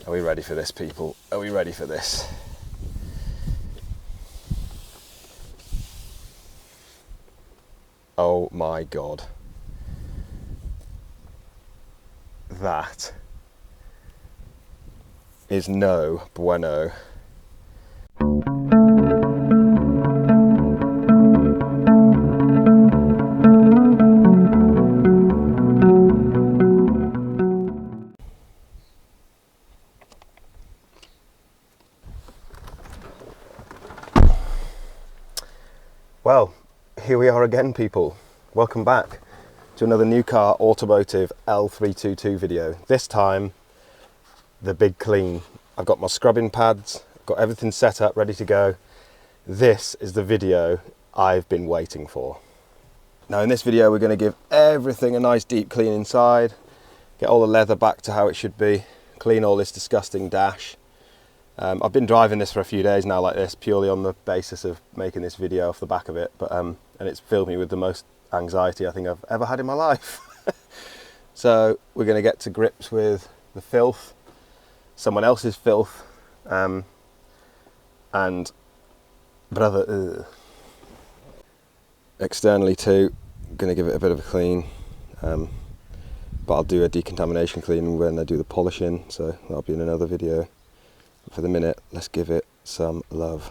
Are we ready for this, people? Are we ready for this? Oh my God. That is no bueno. Well, here we are again, people. Welcome back to another new car automotive L322 video. This time, the big clean. I've got my scrubbing pads, got everything set up, ready to go. This is the video I've been waiting for. Now in this video, we're going to give everything a nice deep clean inside, get all the leather back to how it should be, clean all this disgusting dash. I've been driving this for a few days now like this, purely on the basis of making this video off the back of it, but and it's filled me with the most anxiety I think I've ever had in my life. So we're going to get to grips with the filth, someone else's filth, and brother, externally too, going to give it a bit of a clean, but I'll do a decontamination clean when I do the polishing, so that'll be in another video. For the minute, let's give it some love.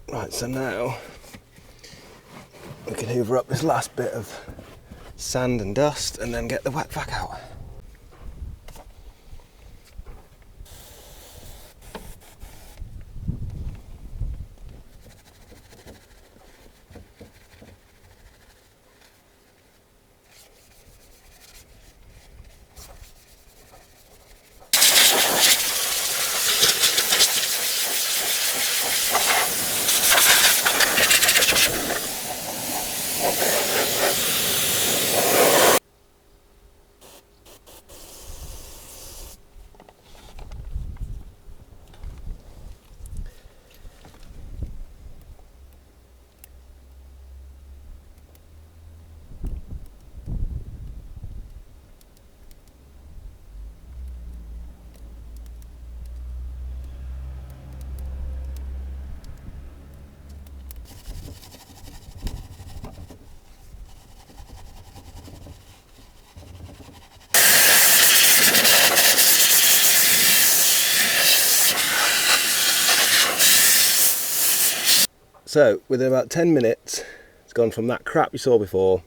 Right, so now we can hoover up this last bit of sand and dust and then get the wet vac out. So within about 10 minutes, it's gone from that crap you saw before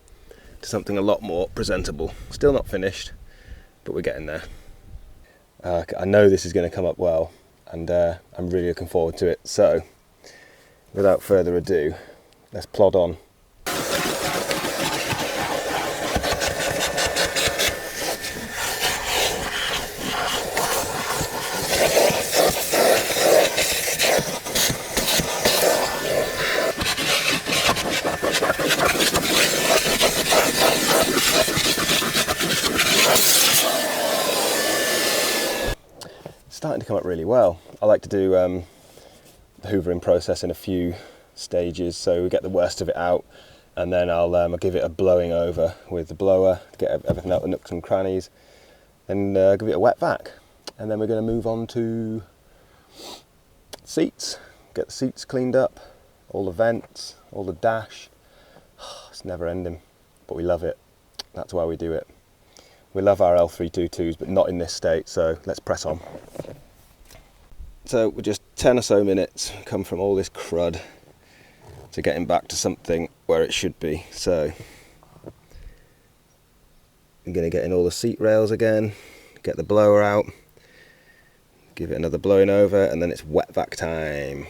to something a lot more presentable. Still not finished, but we're getting there. I know this is going to come up well, and I'm really looking forward to it. So without further ado, let's plod on. Starting to come up really well. I like to do the hoovering process in a few stages, so we get the worst of it out, and then I'll give it a blowing over with the blower to get everything out the nooks and crannies, and give it a wet vac, and then we're going to move on to seats, get the seats cleaned up, all the vents, all the dash. It's never ending, but we love it. That's why we do it. We love our L322s, but not in this state, so let's press on. So we're just 10 or so minutes come from all this crud to getting back to something where it should be. So I'm going to get in all the seat rails again, get the blower out, give it another blowing over, and then it's wet vac time.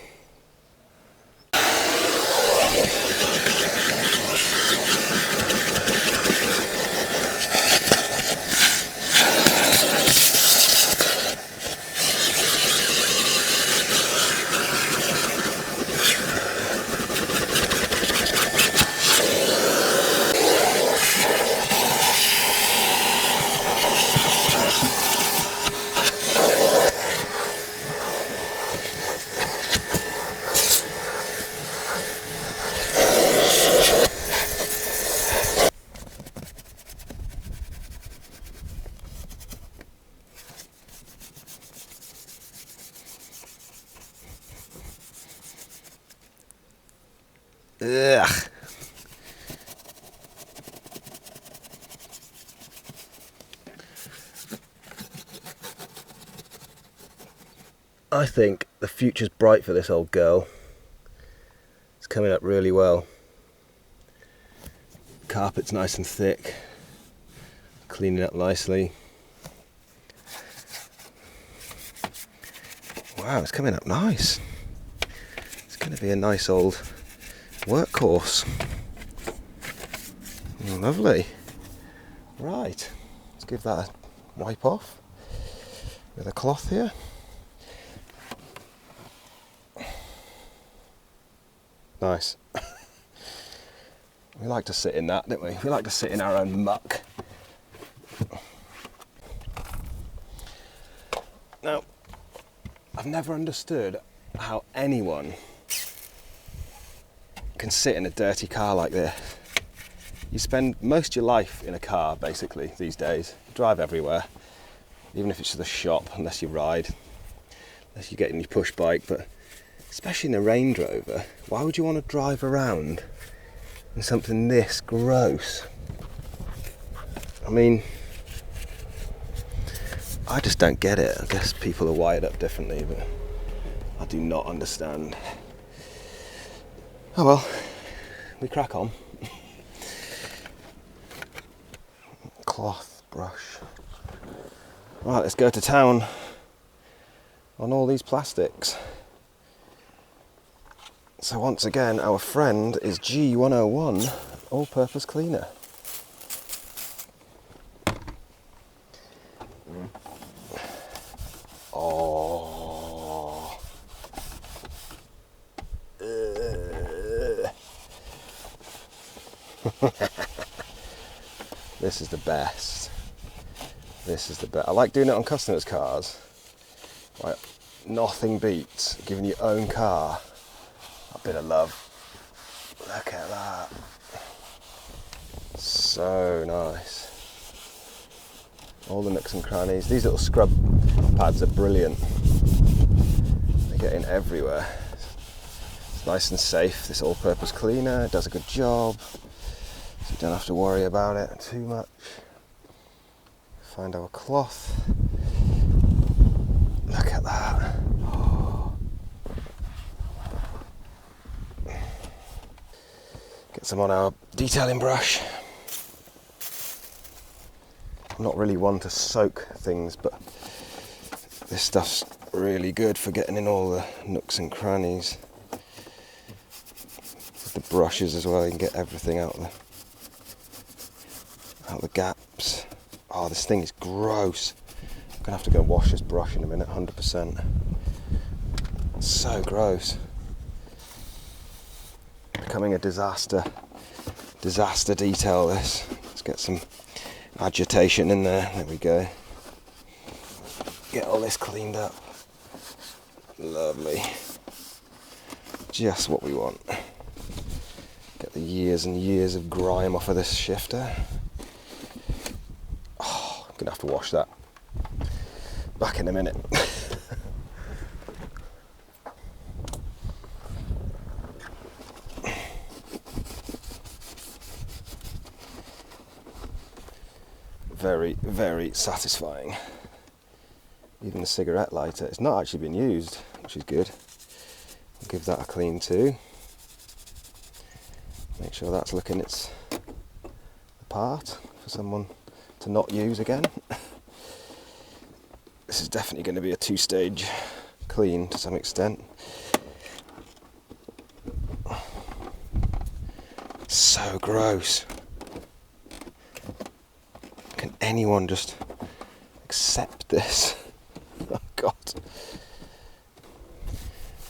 Ugh. I think the future's bright for this old girl. It's coming up really well. Carpet's nice and thick, cleaning up nicely. Wow, it's coming up nice. It's going to be a nice old workhorse. Lovely. Right, let's give that a wipe off with a cloth here. Nice. We like to sit in that, don't we? We like to sit in our own muck. Now, I've never understood how anyone can sit in a dirty car like this. You spend most of your life in a car, basically, these days. You drive everywhere, even if it's to the shop, unless you ride, unless you get in your push bike. But especially in a Range Rover, why would you want to drive around in something this gross? I mean, I just don't get it. I guess people are wired up differently, but I do not understand. Oh well, we crack on. Cloth brush. Right, let's go to town on all these plastics. So once again, our friend is G101 all-purpose cleaner. Oh. This is the best. This is the best. I like doing it on customers' cars. Like, nothing beats giving your own car a bit of love. Look at that. So nice. All the nooks and crannies. These little scrub pads are brilliant. They get in everywhere. It's nice and safe. This all-purpose cleaner does a good job. So you don't have to worry about it too much. Find our cloth. Look at that. Oh. Get some on our detailing brush. I'm not really one to soak things, but this stuff's really good for getting in all the nooks and crannies. With the brushes as well, you can get everything out the gaps. Oh, this thing is gross. I'm gonna have to go and wash this brush in a minute, 100%. It's so gross. Becoming a disaster detail this. Let's get some agitation in there. There we go. Get all this cleaned up. Lovely. Just what we want. Get the years and years of grime off of this shifter. Oh, I'm gonna have to wash that. Back in a minute. Very, very satisfying. Even the cigarette lighter, it's not actually been used. which is good. I'll give that a clean too. Make sure that's looking its part for someone to not use again. This is definitely going to be a two-stage clean to some extent. So gross. Can anyone just accept this? Oh God.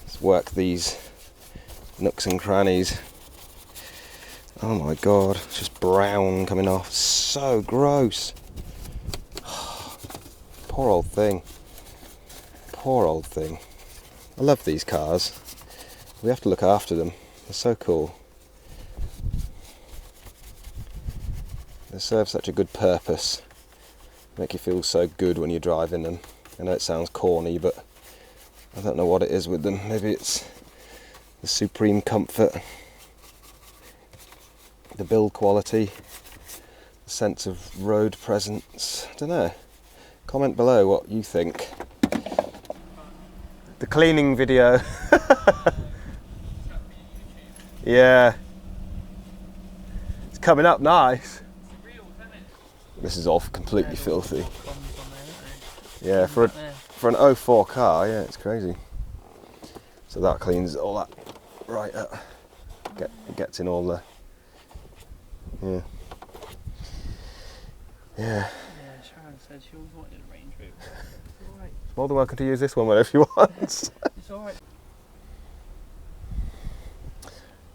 Let's work these nooks and crannies. Oh my God, it's just brown coming off. So gross. Poor old thing. Poor old thing. I love these cars. We have to look after them. They're so cool. They serve such a good purpose. Make you feel so good when you're driving them. I know it sounds corny, but I don't know what it is with them. Maybe it's the supreme comfort, the build quality, the sense of road presence. I don't know. Comment below what you think. The cleaning video. Yeah. It's coming up nice. This is all completely filthy. Yeah, for an 04 car, yeah, it's crazy. So that cleans all that right up. Gets in all the... Yeah. Yeah, Sharon said she always wanted a Range Rover. It's alright. More than welcome to use this one whenever you want. It's alright.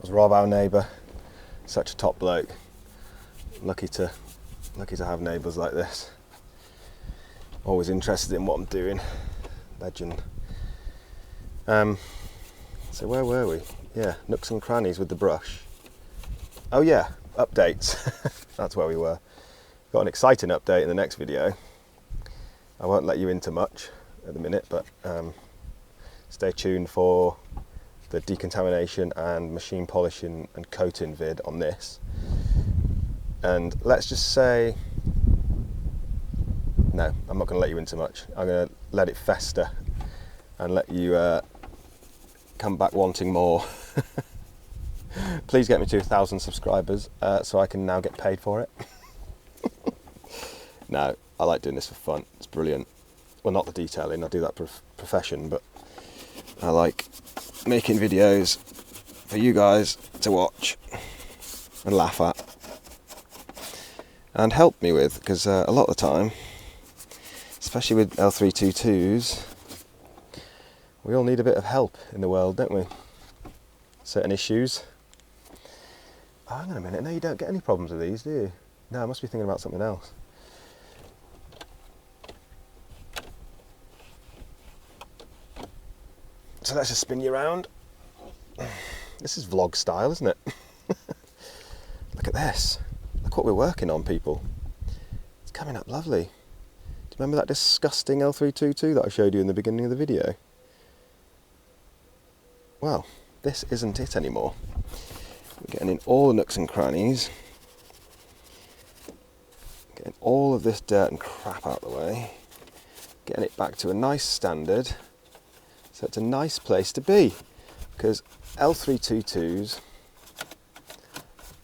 Was Rob, our neighbour, such a top bloke. Lucky to have neighbours like this. Always interested in what I'm doing. Legend. So where were we? Yeah, nooks and crannies with the brush. Oh yeah, updates. That's where we were. Got an exciting update in the next video. I won't let you into much at the minute, but stay tuned for the decontamination and machine polishing and coating vid on this. And let's just say, no, I'm not going to let you into much. I'm going to let it fester and let you come back wanting more. Please get me to 1,000 subscribers so I can now get paid for it. No, I like doing this for fun. It's brilliant. Well, not the detailing, I do that profession, but I like making videos for you guys to watch and laugh at and help me with, because a lot of the time, especially with L322s, we all need a bit of help in the world, don't we? Certain issues. Oh, hang on a minute, no, you don't get any problems with these, do you? No, I must be thinking about something else. So let's just spin you around. This is vlog style, isn't it? Look at this. Look what we're working on, people. It's coming up lovely. Do you remember that disgusting L322 that I showed you in the beginning of the video? Well, this isn't it anymore. We're getting in all the nooks and crannies. Getting all of this dirt and crap out of the way. Getting it back to a nice standard. So it's a nice place to be. Because L322s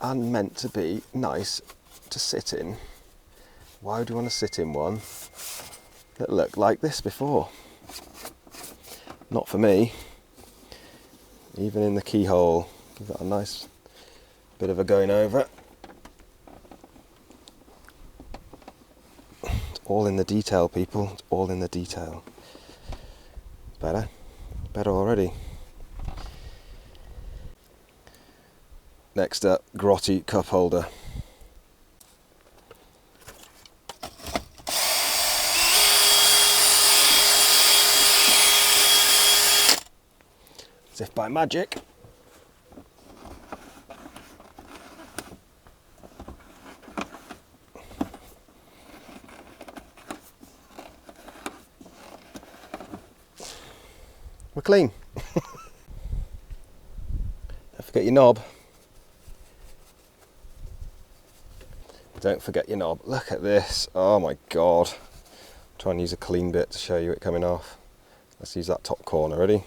are meant to be nice to sit in. Why would you want to sit in one that looked like this before? Not for me. Even in the keyhole, give that a nice bit of a going over. It's all in the detail, people. It's all in the detail. It's better. Better already. Next up, grotty cup holder. As if by magic. We're clean. Don't forget your knob. Don't forget your knob. Look at this. Oh my God. Try and use a clean bit to show you it coming off. Let's use that top corner. Ready?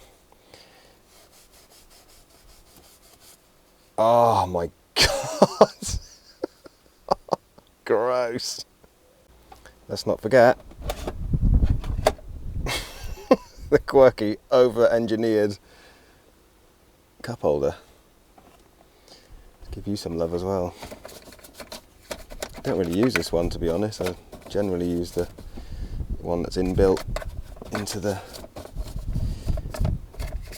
Oh my God. Gross. Let's not forget the quirky, over-engineered cup holder. Give you some love as well. I don't really use this one, to be honest. I generally use the one that's inbuilt into the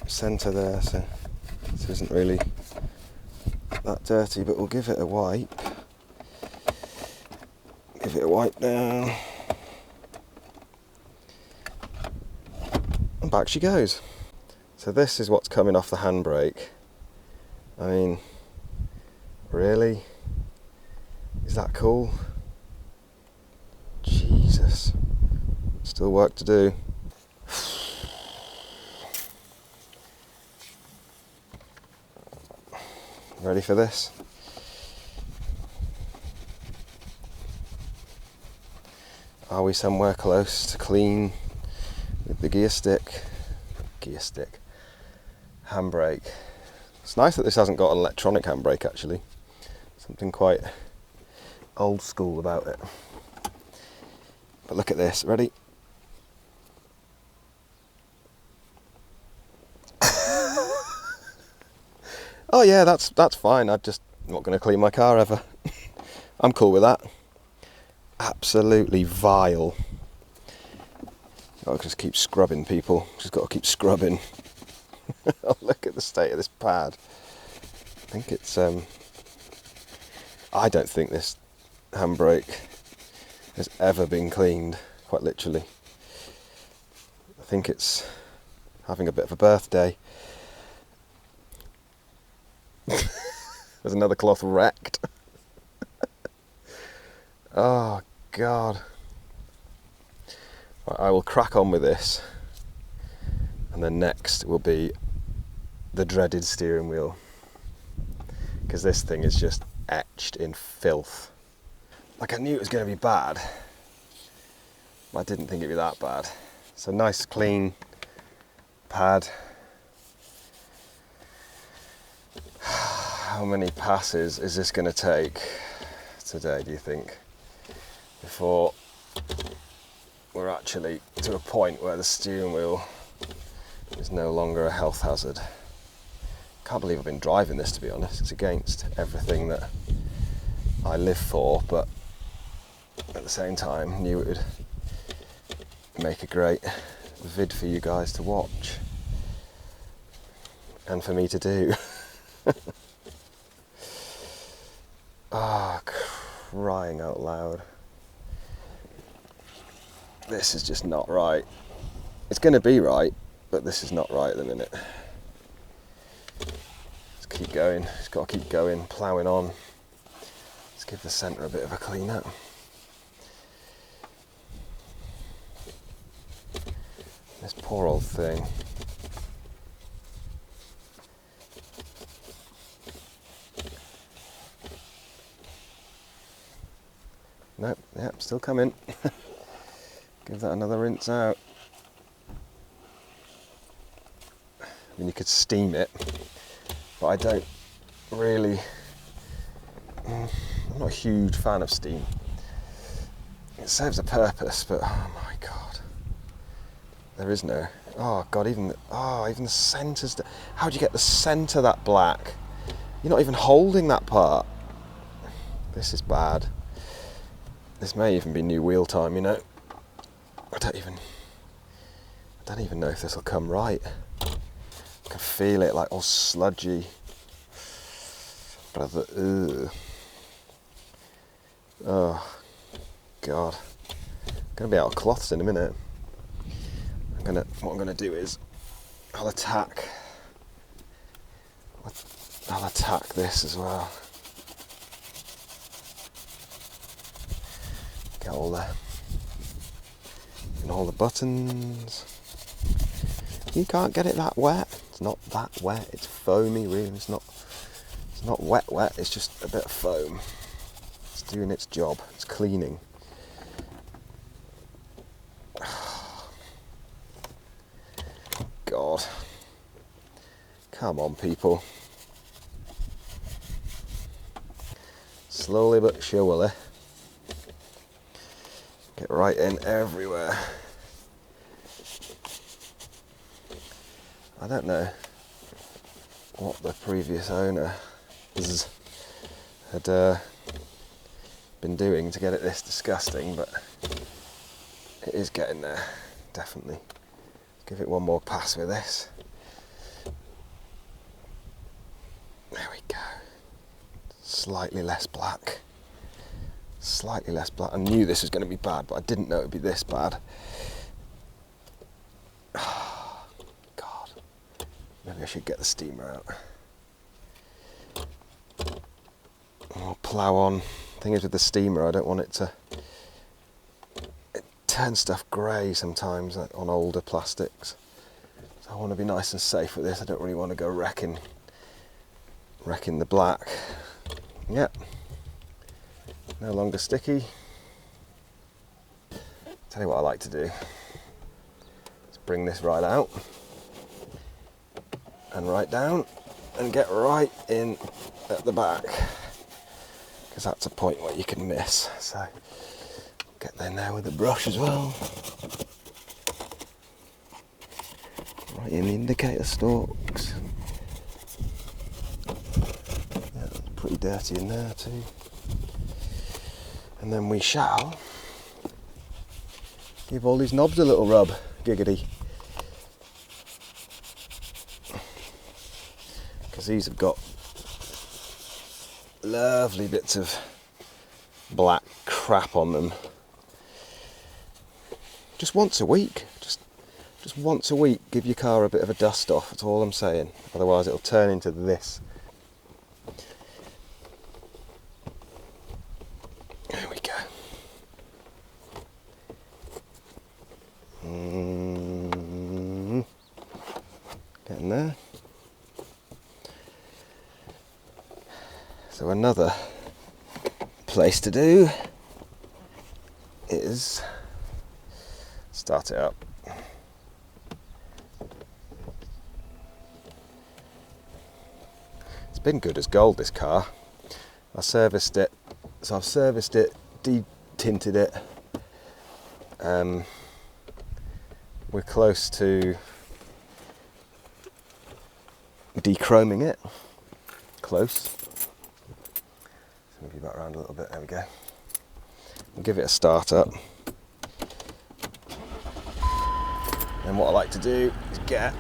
centre there, so this isn't really that dirty, but we'll give it a wipe. Give it a wipe down. And back she goes. So this is what's coming off the handbrake. I mean, really? Is that cool? Jesus. Still work to do. Ready for this? Are we somewhere close to clean with the gear stick, handbrake? It's nice that this hasn't got an electronic handbrake actually. Something quite old school about it. But look at this, ready? Oh yeah, that's fine. I'm just not going to clean my car ever. I'm cool with that. Absolutely vile. I'll just keep scrubbing, people. Just got to keep scrubbing. Look at the state of this pad. I think it's I don't think this handbrake has ever been cleaned, quite literally. I think it's having a bit of a birthday. There's another cloth wrecked. Oh God. Right, I will crack on with this, and then next will be the dreaded steering wheel, because this thing is just etched in filth. Like, I knew it was going to be bad, but I didn't think it'd be that bad. So nice clean pad. How many passes is this going to take today, do you think, before we're actually to a point where the steering wheel is no longer a health hazard? Can't believe I've been driving this, to be honest. It's against everything that I live for, but at the same time knew it would make a great vid for you guys to watch and for me to do. Ah, crying out loud. This is just not right. It's going to be right, but this is not right at the minute. Let's keep going. Just got to keep going, ploughing on. Let's give the centre a bit of a clean up. This poor old thing. Nope, yep, still coming. Give that another rinse out. I mean, you could steam it, but I don't really, I'm not a huge fan of steam. It serves a purpose, but oh my God. There is no, oh God, even the centre's, how'd you get the centre that black? You're not even holding that part. This is bad. This may even be new wheel time, you know. I don't even know if this will come right. I can feel it like all sludgy. Brother, ugh. Oh God. I'm gonna be out of cloths in a minute. What I'm gonna do is I'll attack this as well. Get all the buttons. You can't get it that wet. It's not that wet. It's foamy, really. It's not wet. It's just a bit of foam. It's doing its job. It's cleaning. Come on, people. Slowly but surely. Get right in everywhere. I don't know what the previous owner had been doing to get it this disgusting, but it is getting there, definitely. Give it one more pass with this. There we go. Slightly less black. Slightly less black. I knew this was going to be bad, but I didn't know it would be this bad. Oh, God. Maybe I should get the steamer out. I'll plough on. Thing is with the steamer, I don't want it to... It turns stuff grey sometimes on older plastics. So I want to be nice and safe with this. I don't really want to go wrecking the black. Yep. No longer sticky. Tell you what I like to do. Let's bring this right out and right down and get right in at the back, because that's a point where you can miss. So get in there with the brush as well. Right in the indicator stalks. Yeah, pretty dirty in there too. And then we shall give all these knobs a little rub, giggity. Because these have got lovely bits of black crap on them. Just once a week, just once a week, give your car a bit of a dust off, that's all I'm saying. Otherwise it'll turn into this. There we go. Getting there. So another place to do is start it up. It's been good as gold, this car. I serviced it, so I've serviced it, de-tinted it. We're close to de-chroming it. Close. Move you back around a little bit, there we go. We'll give it a start up. And what I like to do is get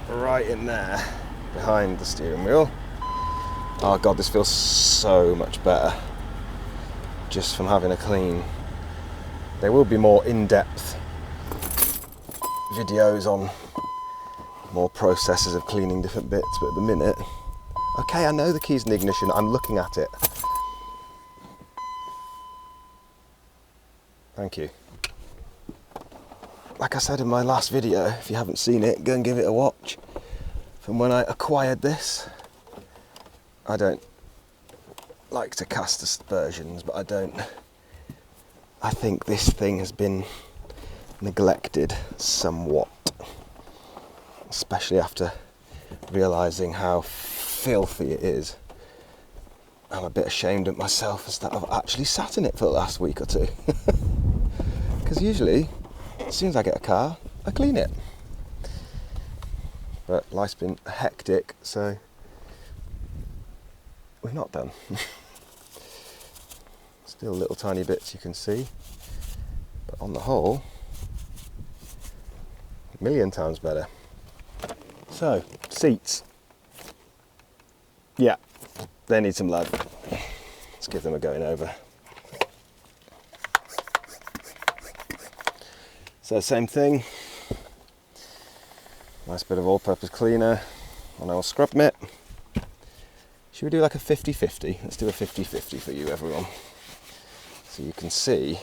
right in there behind the steering wheel. Oh God, this feels so much better just from having a clean. There will be more in-depth videos on more processes of cleaning different bits, but at the minute, okay, I know the key's in the ignition, I'm looking at it. Thank you. Like I said in my last video, if you haven't seen it, go and give it a watch. From when I acquired this, I don't like to cast aspersions, but I think this thing has been neglected somewhat, especially after realising how filthy it is. I'm a bit ashamed of myself as that I've actually sat in it for the last week or two. Because usually, as soon as I get a car, I clean it. But life's been hectic, so we're not done. Still little tiny bits you can see, but on the whole, a million times better. So, seats. Yeah, they need some love. Let's give them a going over. So same thing, nice bit of all-purpose cleaner on our scrub mitt. Should we do like a 50-50? Let's do a 50-50 for you, everyone. So you can see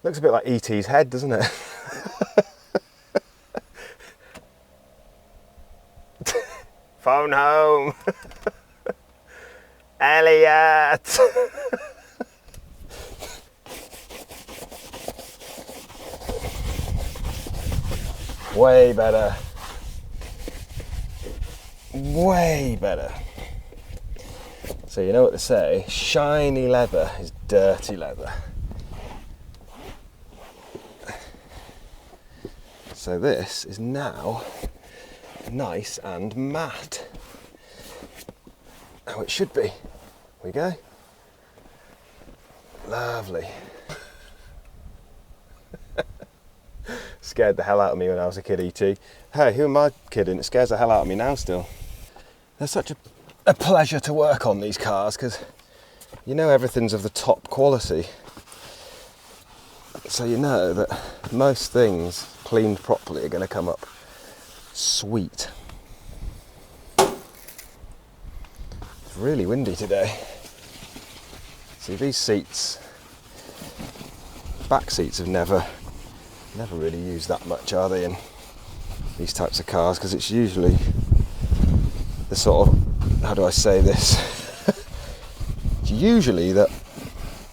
Looks a bit like E.T.'s head, doesn't it? Phone home. Elliot. Way better. Way better. So you know what they say, shiny leather is dirty leather. So this is now nice and matte. How it should be. Here we go. Lovely. Scared the hell out of me when I was a kid, E.T. Hey, who am I kidding? It scares the hell out of me now still. They're such a pleasure to work on, these cars, because you know everything's of the top quality. So you know that most things cleaned properly are going to come up sweet. It's really windy today. See, these seats, back seats have never really used that much, are they, in these types of cars? Because it's usually the sort of, how do I say this? It's usually that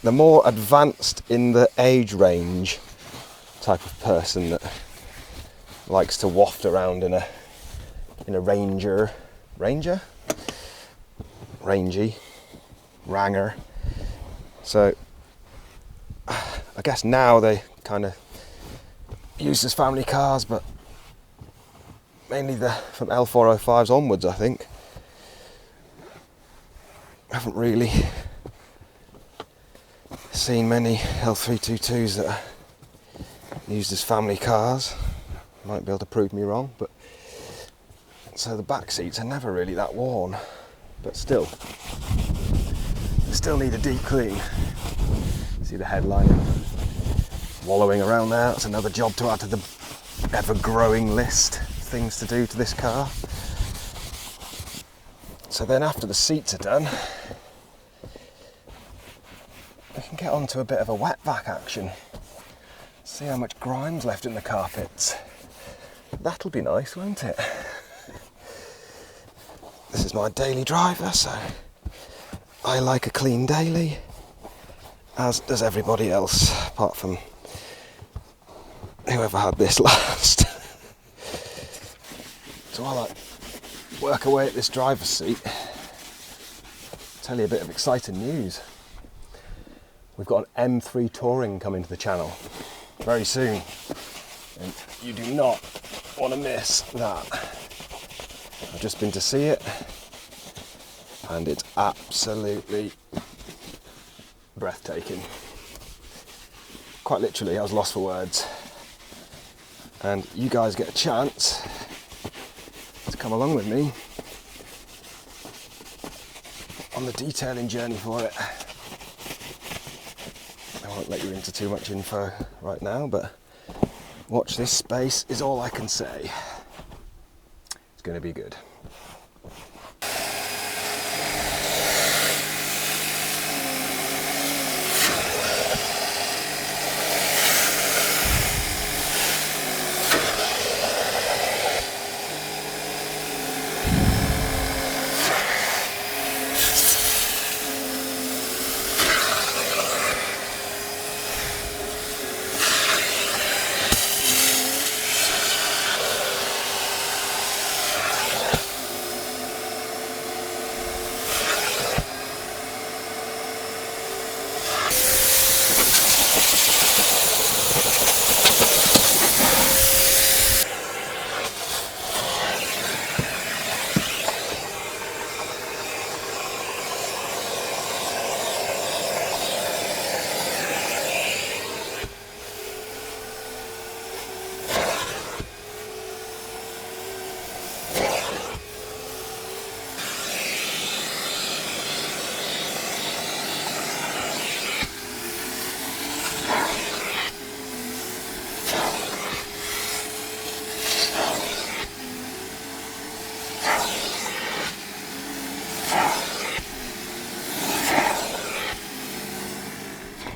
the more advanced in the age range type of person that likes to waft around in a rangy Ranger. So I guess now they kind of used as family cars, but mainly from L405s onwards, I think. I haven't really seen many L322s that are used as family cars. Might be able to prove me wrong, but so the back seats are never really that worn, but still, they still need a deep clean. See the headlining wallowing around there. That's another job to add to the ever-growing list of things to do to this car. So then after the seats are done, we can get on to a bit of a wet vac action. See how much grime's left in the carpets. That'll be nice, won't it? This is my daily driver, so I like a clean daily, as does everybody else, apart from whoever had this last. So while I work away at this driver's seat, I'll tell you a bit of exciting news. We've got an M3 Touring coming to the channel very soon, and you do not want to miss that. I've just been to see it, and it's absolutely breathtaking. Quite literally, I was lost for words. And you guys get a chance to come along with me on the detailing journey for it. I won't let you into too much info right now, but watch this space is all I can say. It's going to be good.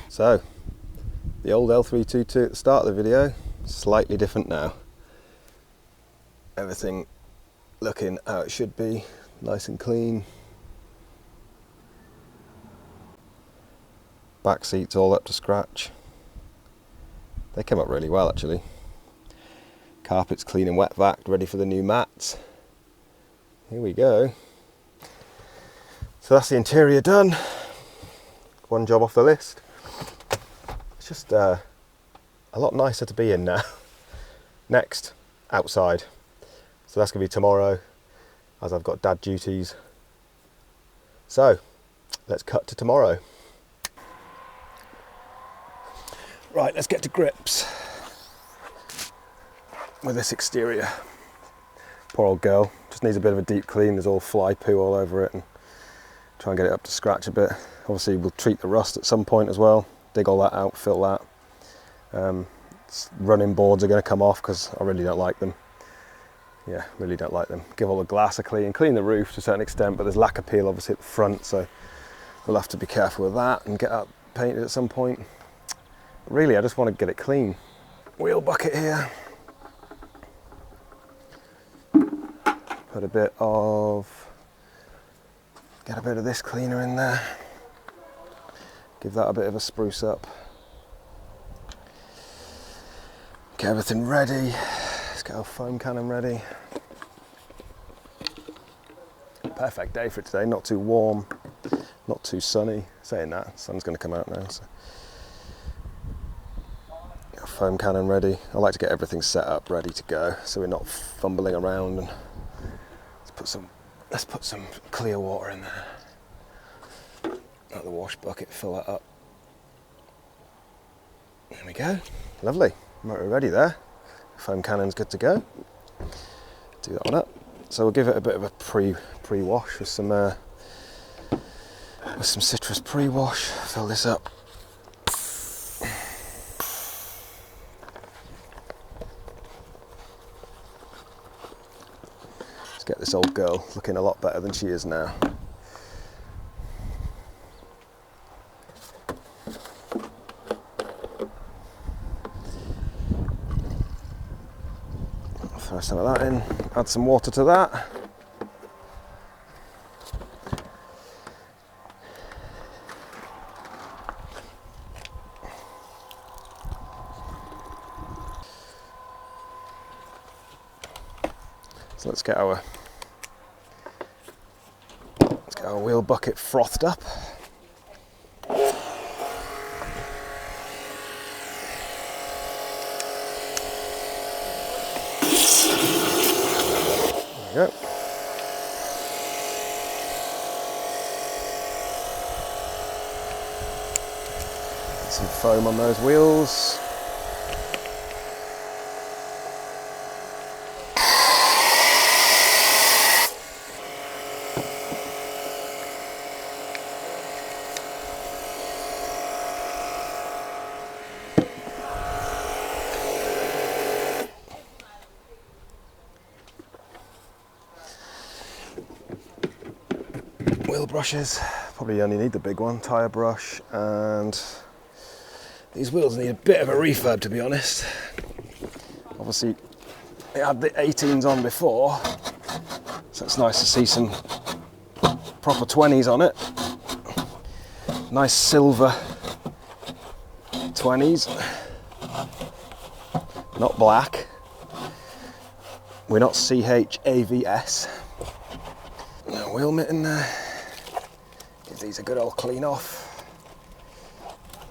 So, The old L322 at the start of the video, slightly different now. Everything looking how it should be, nice and clean. Back seats all up to scratch. They came up really well actually. Carpet's clean and wet vac, ready for the new mats. Here we go. So that's the interior done. One job off the list. It's just a lot nicer to be in now. Next, outside. So that's going to be tomorrow, as I've got dad duties. So, let's cut to tomorrow. Right, let's get to grips with this exterior. Poor old girl, just needs a bit of a deep clean. There's all fly poo all over it, and try and get it up to scratch a bit. Obviously we'll treat the rust at some point as well, dig all that out, fill that. Running boards are going to come off because I really don't like them. Yeah, really don't like them. Give all the glass a clean the roof to a certain extent, but there's lacquer peel obviously at the front, so we'll have to be careful with that and get that painted at some point. But really, I just want to get it clean. Wheel bucket here. Put a bit of, get a bit of this cleaner in there. Give that a bit of a spruce up. Get everything ready. Let's get our foam cannon ready. Perfect day for it today, not too warm, not too sunny. Saying that, the sun's going to come out now. So. Get our foam cannon ready. I like to get everything set up, ready to go, so we're not fumbling around. And let's put some clear water in there. Out the wash bucket, fill that up. There we go, lovely. Motor ready there. Foam cannon's good to go. Do that one up. So we'll give it a bit of a pre-wash with some citrus pre-wash. Fill this up. Let's get this old girl looking a lot better than she is now. Throw some of that in, add some water to that. So let's get our wheel bucket frothed up. There we go. Some foam on those wheels. Wheel brushes, probably only need the big one, tyre brush, and these wheels need a bit of a refurb, to be honest. Obviously it had the 18s on before, so it's nice to see some proper 20s on it. Nice silver 20s, not black. We're not CHAVS. No wheel mitt in there. Give these a good old clean off.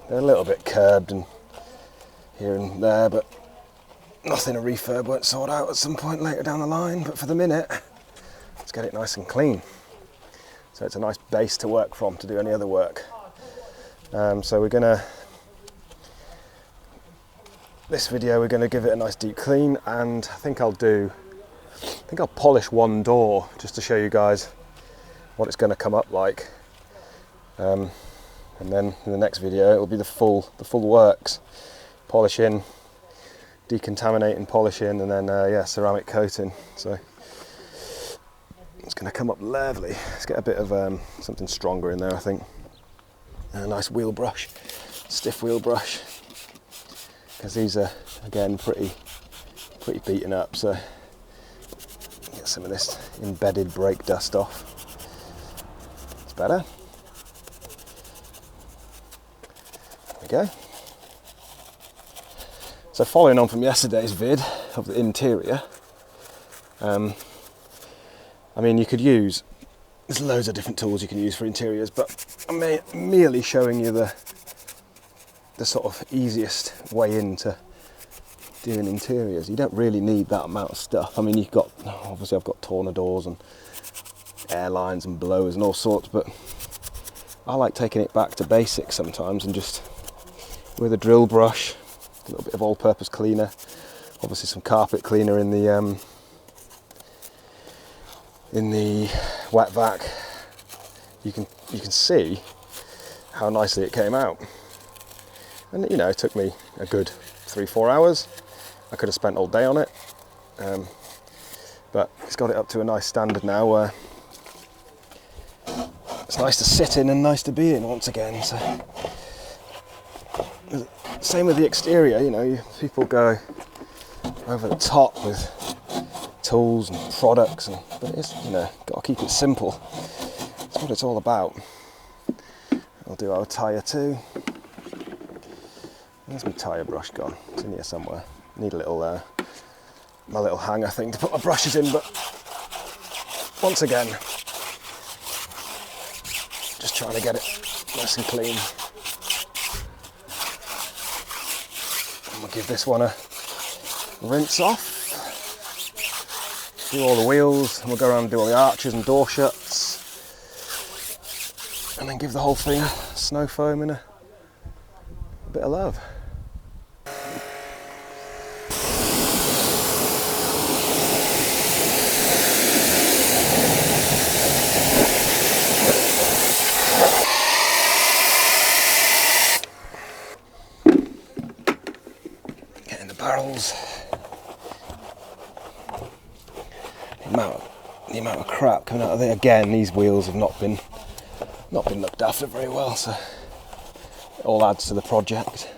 They're a little bit curbed and here and there, but nothing a refurb won't sort out at some point later down the line. But for the minute, let's get it nice and clean. So it's a nice base to work from to do any other work. So we're gonna, this video we're gonna give it a nice deep clean, and I think I'll polish one door just to show you guys what it's going to come up like, and then in the next video it will be the full works, polishing, decontaminating, polishing, and then yeah, ceramic coating. So it's going to come up lovely. Let's get a bit of something stronger in there, I think. And a nice wheel brush, stiff wheel brush. because these are again pretty beaten up, so get some of this embedded brake dust off. It's better. There we go. So following on from yesterday's vid of the interior, I mean, you could use, there's loads of different tools you can use for interiors, but I'm merely showing you the sort of easiest way into doing interiors. You don't really need that amount of stuff. I mean, you've got, obviously I've got tornadors and airlines and blowers and all sorts, but I like taking it back to basics sometimes and just with a drill brush, a little bit of all-purpose cleaner, obviously some carpet cleaner in the wet vac. You can see how nicely it came out, and you know, it took me a good 3-4 hours. I could have spent all day on it, but it's got it up to a nice standard now where it's nice to sit in and nice to be in once again. So same with the exterior, you know, people go over the top with tools and products, but it's, you know, got to keep it simple. That's what it's all about. I'll do our tyre too. Where's my tyre brush gone? It's in here somewhere. Need a little, my little hanger thing to put my brushes in, but once again, just trying to get it nice and clean. We'll give this one a rinse off, do all the wheels, and we'll go around and do all the arches and door shuts, and then give the whole thing snow foam and a bit of love. Barrels. The amount of crap coming out of there. Again, these wheels have not been looked after very well, so it all adds to the project.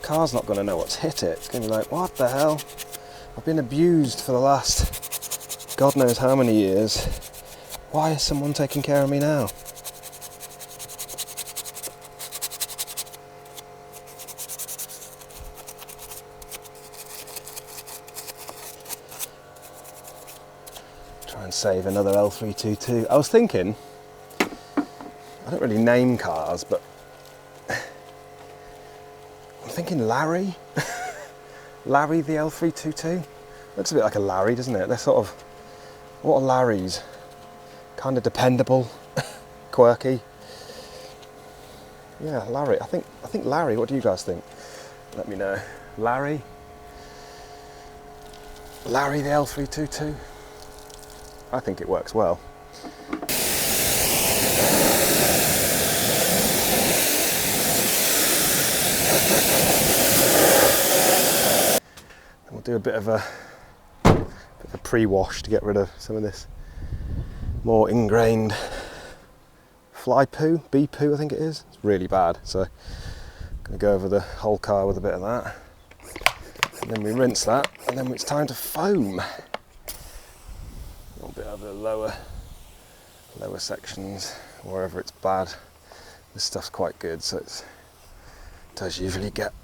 Car's not going to know what's hit it. It's going to be like, what the hell? I've been abused for the last God knows how many years. Why is someone taking care of me now? Try and save another L322. I was thinking, I don't really name cars, but I'm thinking Larry. Larry the L322. Looks a bit like a Larry, doesn't it? They're sort of, what are Larrys? Kind of dependable, quirky. Yeah, Larry. I think Larry. What do you guys think? Let me know. Larry the L322. I think it works well. We'll do a bit of a pre-wash to get rid of some of this more ingrained fly poo, bee poo I think it is. It's really bad, so I'm going to go over the whole car with a bit of that. And then we rinse that, and then it's time to foam. A little bit over the lower sections, wherever it's bad. This stuff's quite good, so it does usually get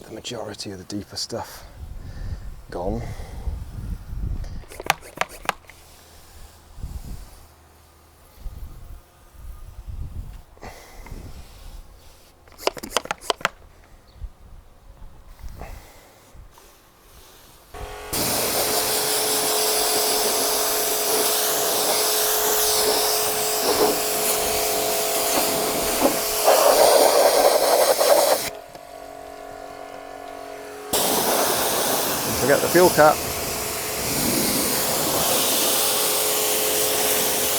the majority of the deeper stuff gone. forget the fuel cap.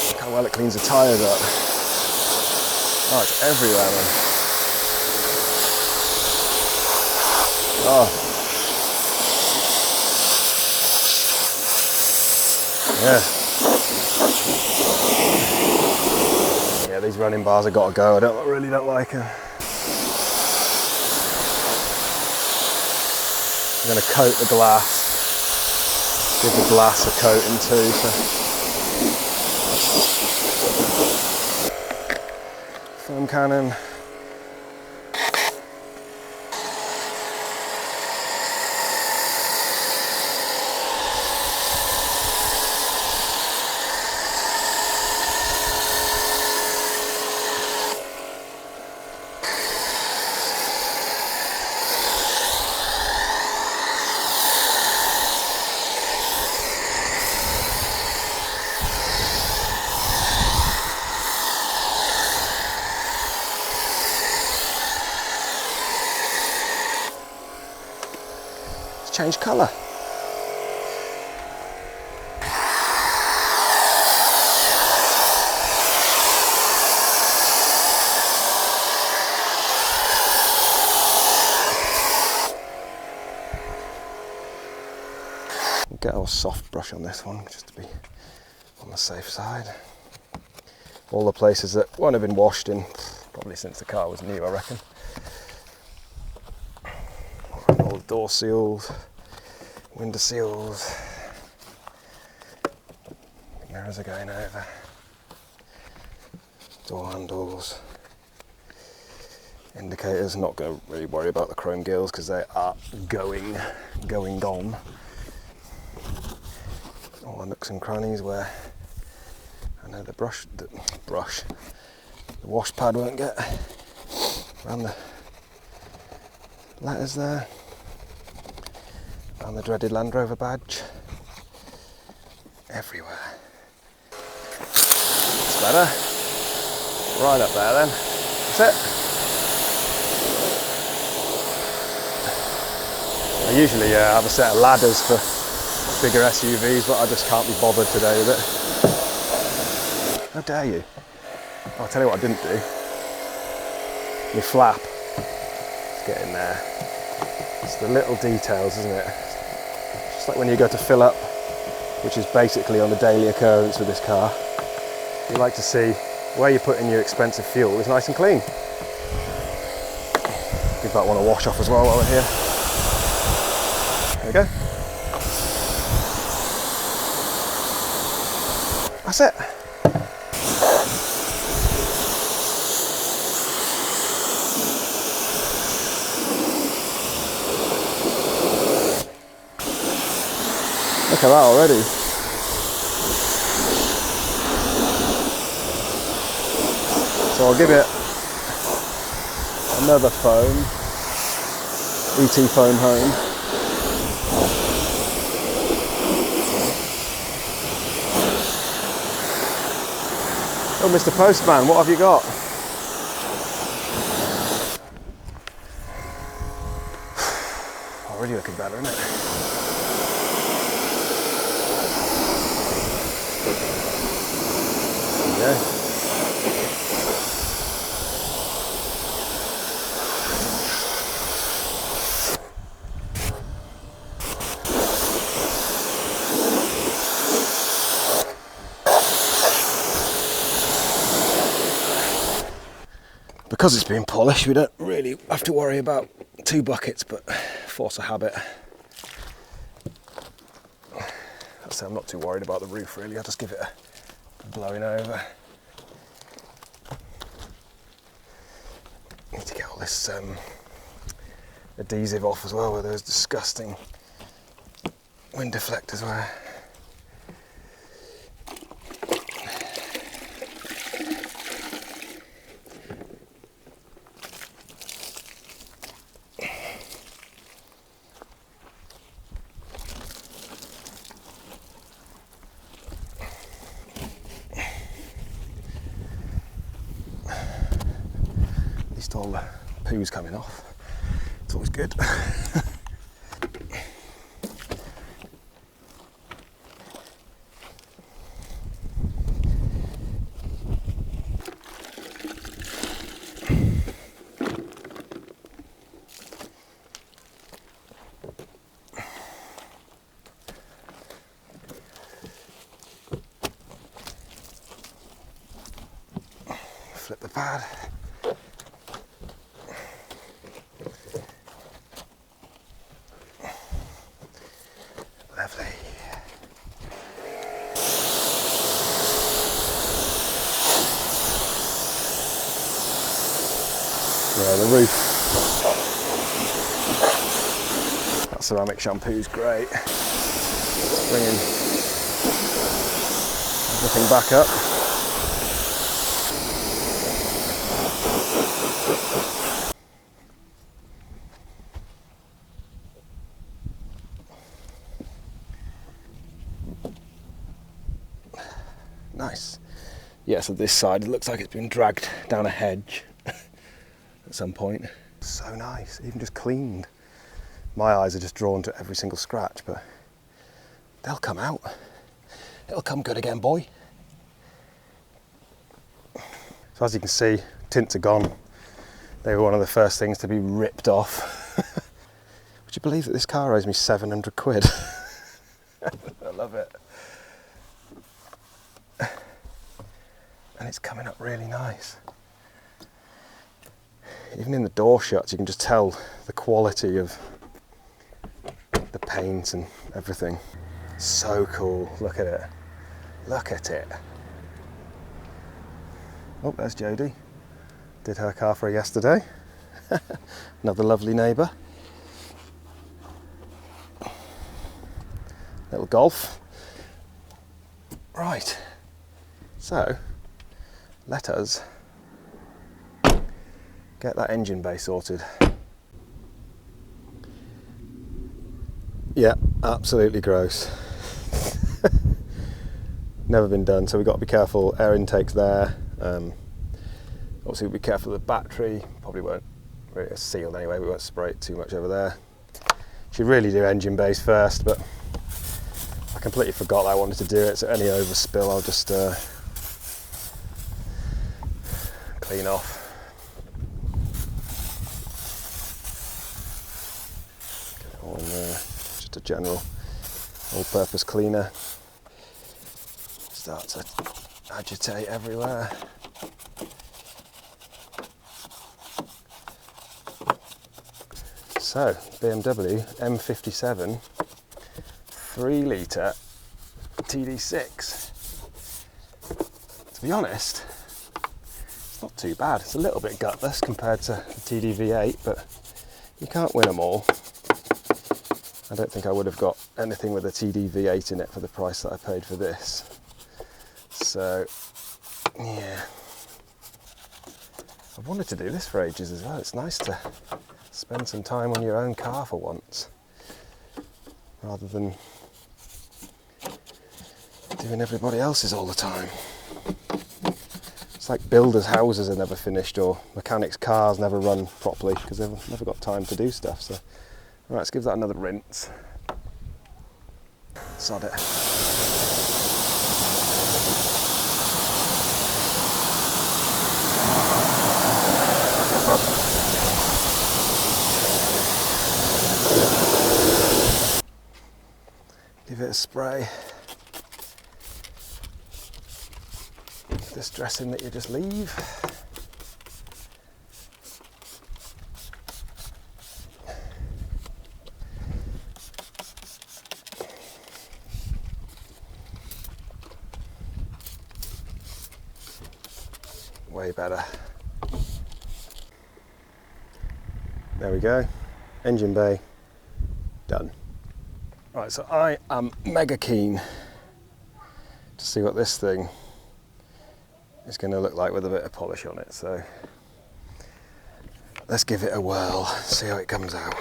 Look how well it cleans the tyres up. Oh, it's everywhere, man. Oh. Yeah. Yeah, these running bars have got to go. I really don't like them. I'm going to coat the glass. Give the glass a coating too. So. Foam cannon. Change colour. Get a soft brush on this one just to be on the safe side. All the places that won't have been washed in probably since the car was new, I reckon. All the door seals, window seals, mirrors are going over, door handles, indicators. Not going to really worry about the chrome gills because they are going gone. All the nooks and crannies where I know the wash pad won't get around the letters there. And the dreaded Land Rover badge. Everywhere. That's better. Right up there then. That's it. I usually have a set of ladders for bigger SUVs, but I just can't be bothered today with it. How dare you? I'll tell you what I didn't do. My flap. Let's get in there. It's the little details, isn't it? Just like when you go to fill up, which is basically on the daily occurrence with this car. You like to see where you're putting your expensive fuel is nice and clean. Give that one a wash off as well while we're here. There we go. That's it. Look at that already. So I'll give it another foam, ET foam home. Oh, Mr. Postman, what have you got? Already looking better, isn't it? There you go. Because it's been polished, we don't really have to worry about 2 buckets, but force of habit. So I'm not too worried about the roof really, I'll just give it a blowing over. Need to get all this adhesive off as well, where those disgusting wind deflectors were. All the poo's coming off. It's always good. look bad. Lovely. Yeah, the roof. That ceramic shampoo's great. Bringing everything back up. Nice. Yeah, so this side, it looks like it's been dragged down a hedge at some point. So nice, even just cleaned. My eyes are just drawn to every single scratch, but they'll come out. It'll come good again, boy. So as you can see, tints are gone. They were one of the first things to be ripped off. Would you believe that this car owes me 700 quid? I love it. And it's coming up really nice. Even in the door shuts, you can just tell the quality of the paint and everything. So cool, look at it. Look at it. Oh, there's Jodie. Did her car for her yesterday. Another lovely neighbour. Little Golf. Right, so let us get that engine bay sorted. Yeah, absolutely gross. Never been done, so we've got to be careful. Air intake's there. Obviously we'll be careful of the battery. Probably won't, it's sealed anyway, we won't spray it too much over there. Should really do engine bays first, but I completely forgot that I wanted to do it, so any overspill I'll just clean off. Get it all in there, just a general all-purpose cleaner. Start to agitate everywhere. So, BMW M57 3 litre TD6. To be honest, it's not too bad. It's a little bit gutless compared to the TD V8, but you can't win them all. I don't think I would have got anything with a TD V8 in it for the price that I paid for this. So, yeah. I've wanted to do this for ages as well. It's nice to spend some time on your own car for once, rather than doing everybody else's all the time. It's like builders' houses are never finished, or mechanics' cars never run properly because they've never got time to do stuff. So, all right, let's give that another rinse. Sod it. Give it a spray. This dressing that you just leave. Way better. There we go. Engine bay done. Right, so I am mega keen to see what this thing is going to look like with a bit of polish on it. So let's give it a whirl, see how it comes out.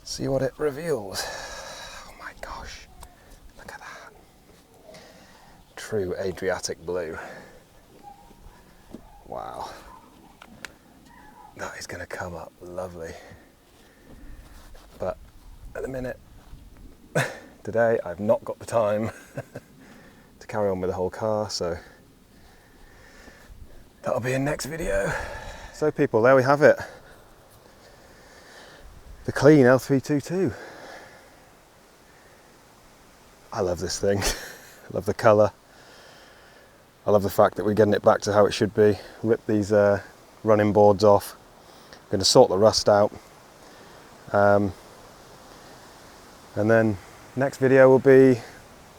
See what it reveals. Oh my gosh, look at that. True Adriatic blue. Wow. That is going to come up lovely. But at the minute, today, I've not got the time to carry on with the whole car, so that'll be in next video. So people, there we have it. The clean L322. I love this thing. I love the colour. I love the fact that we're getting it back to how it should be. Rip these running boards off. I'm going to sort the rust out. And then next video will be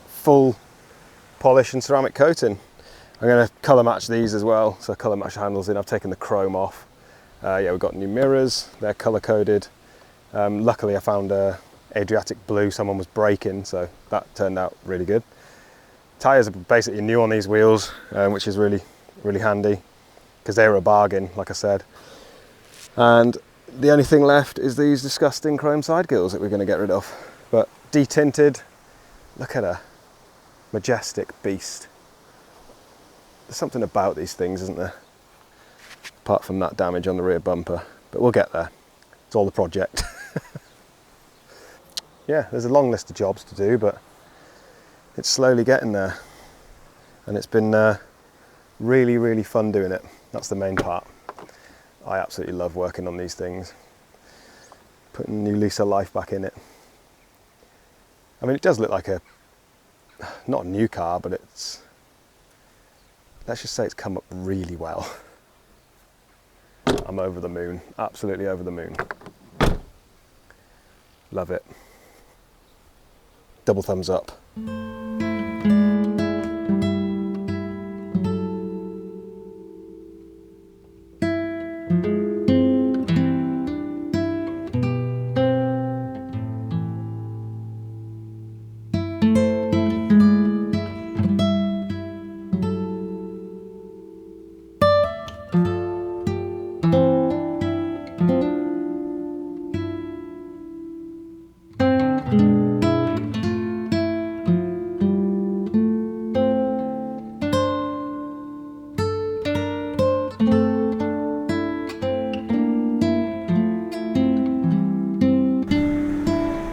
full polish and ceramic coating. I'm going to colour match these as well, so colour match handles in. I've taken the chrome off. Yeah, we've got new mirrors, they're colour coded. Luckily I found Adriatic blue someone was braking, so that turned out really good. Tyres are basically new on these wheels, which is really handy because they were a bargain, like I said. And the only thing left is these disgusting chrome side gills that we're going to get rid of. But detinted, look at her, majestic beast. There's something about these things, isn't there? Apart from that damage on the rear bumper, but we'll get there. It's all the project. Yeah, there's a long list of jobs to do, but it's slowly getting there. And it's been really fun doing it. That's the main part. I absolutely love working on these things. Putting new lease of life back in it. I mean, it does look like not a new car, but it's, let's just say it's come up really well. I'm over the moon, absolutely over the moon. Love it. Double thumbs up.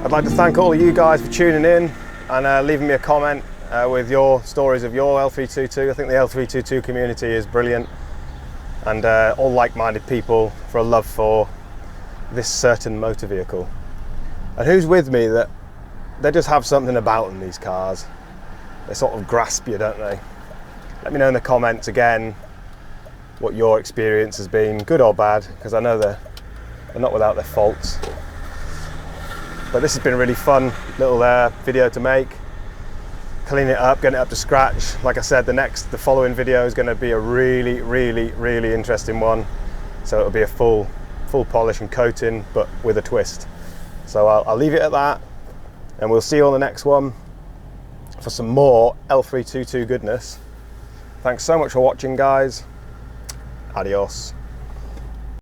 I'd like to thank all of you guys for tuning in and leaving me a comment with your stories of your L322. I think the L322 community is brilliant, and all like-minded people for a love for this certain motor vehicle. And who's with me that they just have something about them, these cars. They sort of grasp you, don't they? Let me know in the comments again what your experience has been, good or bad, because I know they're not without their faults. But this has been a really fun little video to make. Clean it up, getting it up to scratch. Like I said, the following video is going to be a really interesting one. So it'll be a full polish and coating, but with a twist. So I'll leave it at that, and we'll see you on the next one for some more L322 goodness. Thanks so much for watching, guys. Adios.